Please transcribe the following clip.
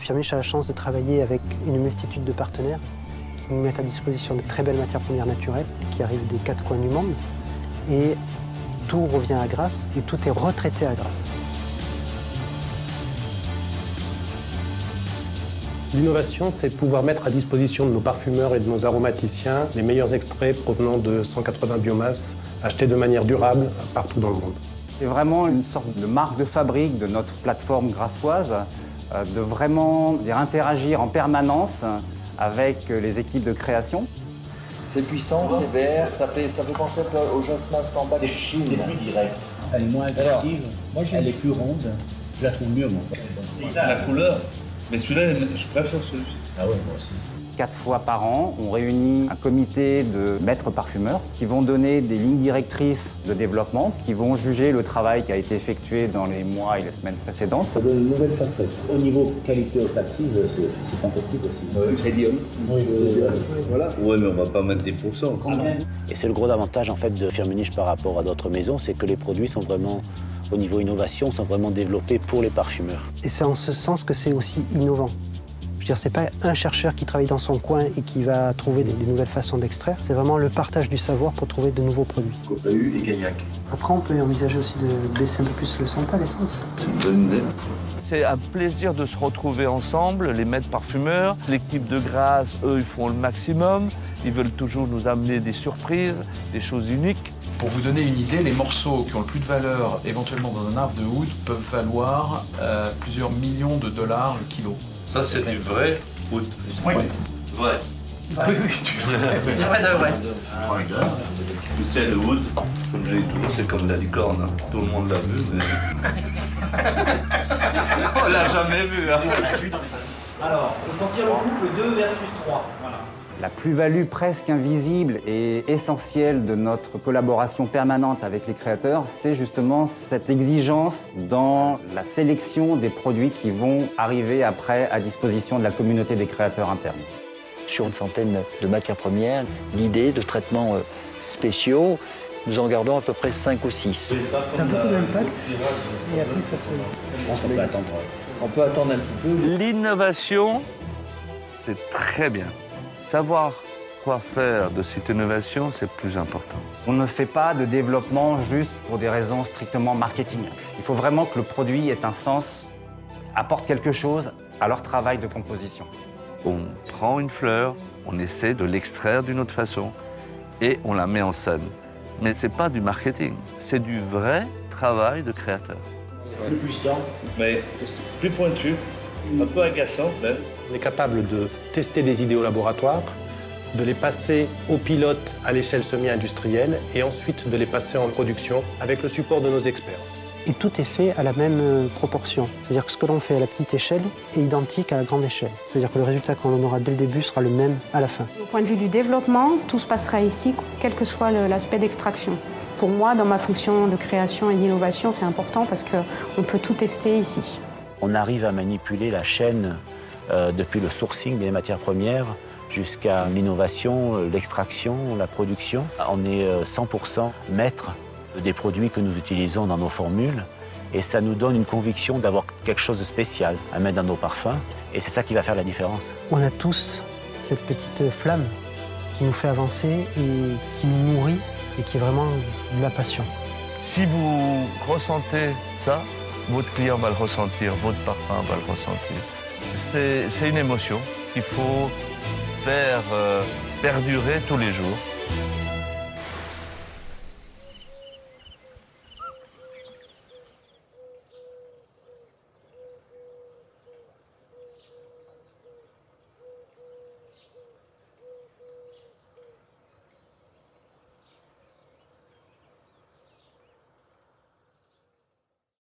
Firmenich a la chance de travailler avec une multitude de partenaires qui nous mettent à disposition de très belles matières premières naturelles qui arrivent des quatre coins du monde. Et tout revient à Grasse et tout est retraité à Grasse. L'innovation, c'est pouvoir mettre à disposition de nos parfumeurs et de nos aromaticiens les meilleurs extraits provenant de 180 biomasses achetés de manière durable partout dans le monde. C'est vraiment une sorte de marque de fabrique de notre plateforme grassoise, de vraiment interagir en permanence avec les équipes de création. C'est puissant, c'est vert, ça fait penser un peu au jasmin sans bac de Chine. C'est plus direct. Elle est moins agressive, elle est plus ronde. Je la trouve mieux, moi. La couleur, mais celui-là, je préfère celui-ci. Ah ouais, moi aussi. 4 fois par an, on réunit un comité de maîtres parfumeurs qui vont donner des lignes directrices de développement, qui vont juger le travail qui a été effectué dans les mois et les semaines précédentes. Ça donne une nouvelle facette. Au niveau qualité olfactive, c'est fantastique aussi. Crédium. Oui, Voilà. Ouais, mais on va pas mettre des pourcents. Et c'est le gros avantage en fait de Firmenich par rapport à d'autres maisons, c'est que les produits sont vraiment, au niveau innovation, sont vraiment développés pour les parfumeurs. Et c'est en ce sens que c'est aussi innovant. Je veux dire, c'est pas un chercheur qui travaille dans son coin et qui va trouver des nouvelles façons d'extraire. C'est vraiment le partage du savoir pour trouver de nouveaux produits. Copahu et Gagnac. Après, on peut envisager aussi de baisser un peu plus le Santa, l'essence. C'est une bonne idée. C'est un plaisir de se retrouver ensemble, les maîtres parfumeurs. L'équipe de Grasse, eux, ils font le maximum. Ils veulent toujours nous amener des surprises, des choses uniques. Pour vous donner une idée, les morceaux qui ont le plus de valeur éventuellement dans un arbre de oud peuvent valoir plusieurs millions de dollars le kilo. Ça, c'est du vrai oud. Oui. Vrai. Oui, tu Tu sais, le oud, comme je l'ai dit, c'est comme la licorne. Tout le monde l'a vu, mais... On l'a jamais vu, hein. Alors, faut sentir le couple 2 versus 3. Voilà. La plus-value presque invisible et essentielle de notre collaboration permanente avec les créateurs, c'est justement cette exigence dans la sélection des produits qui vont arriver après à disposition de la communauté des créateurs internes. Sur une centaine de matières premières, d'idées, de traitements spéciaux, nous en gardons à peu près 5 ou 6. C'est un peu d'impact et après ça se... Je pense qu'on peut attendre. On peut attendre un petit peu. L'innovation, c'est très bien. Savoir quoi faire de cette innovation, c'est plus important. On ne fait pas de développement juste pour des raisons strictement marketing. Il faut vraiment que le produit ait un sens, apporte quelque chose à leur travail de composition. On prend une fleur, on essaie de l'extraire d'une autre façon et on la met en scène. Mais c'est pas du marketing, c'est du vrai travail de créateur. Plus puissant. Mais plus pointu, un peu agaçant, même. On est capable de tester des idées au laboratoire, de les passer au pilote à l'échelle semi-industrielle et ensuite de les passer en production avec le support de nos experts. Et tout est fait à la même proportion. C'est-à-dire que ce que l'on fait à la petite échelle est identique à la grande échelle. C'est-à-dire que le résultat qu'on aura dès le début sera le même à la fin. Au point de vue du développement, tout se passera ici, quel que soit l'aspect d'extraction. Pour moi, dans ma fonction de création et d'innovation, c'est important parce qu'on peut tout tester ici. On arrive à manipuler la chaîne depuis le sourcing des matières premières jusqu'à l'innovation, l'extraction, la production. On est 100% maître des produits que nous utilisons dans nos formules et ça nous donne une conviction d'avoir quelque chose de spécial à mettre dans nos parfums et c'est ça qui va faire la différence. On a tous cette petite flamme qui nous fait avancer et qui nous nourrit et qui est vraiment de la passion. Si vous ressentez ça, votre client va le ressentir, votre parfum va le ressentir. C'est une émotion qu'il faut faire perdurer tous les jours.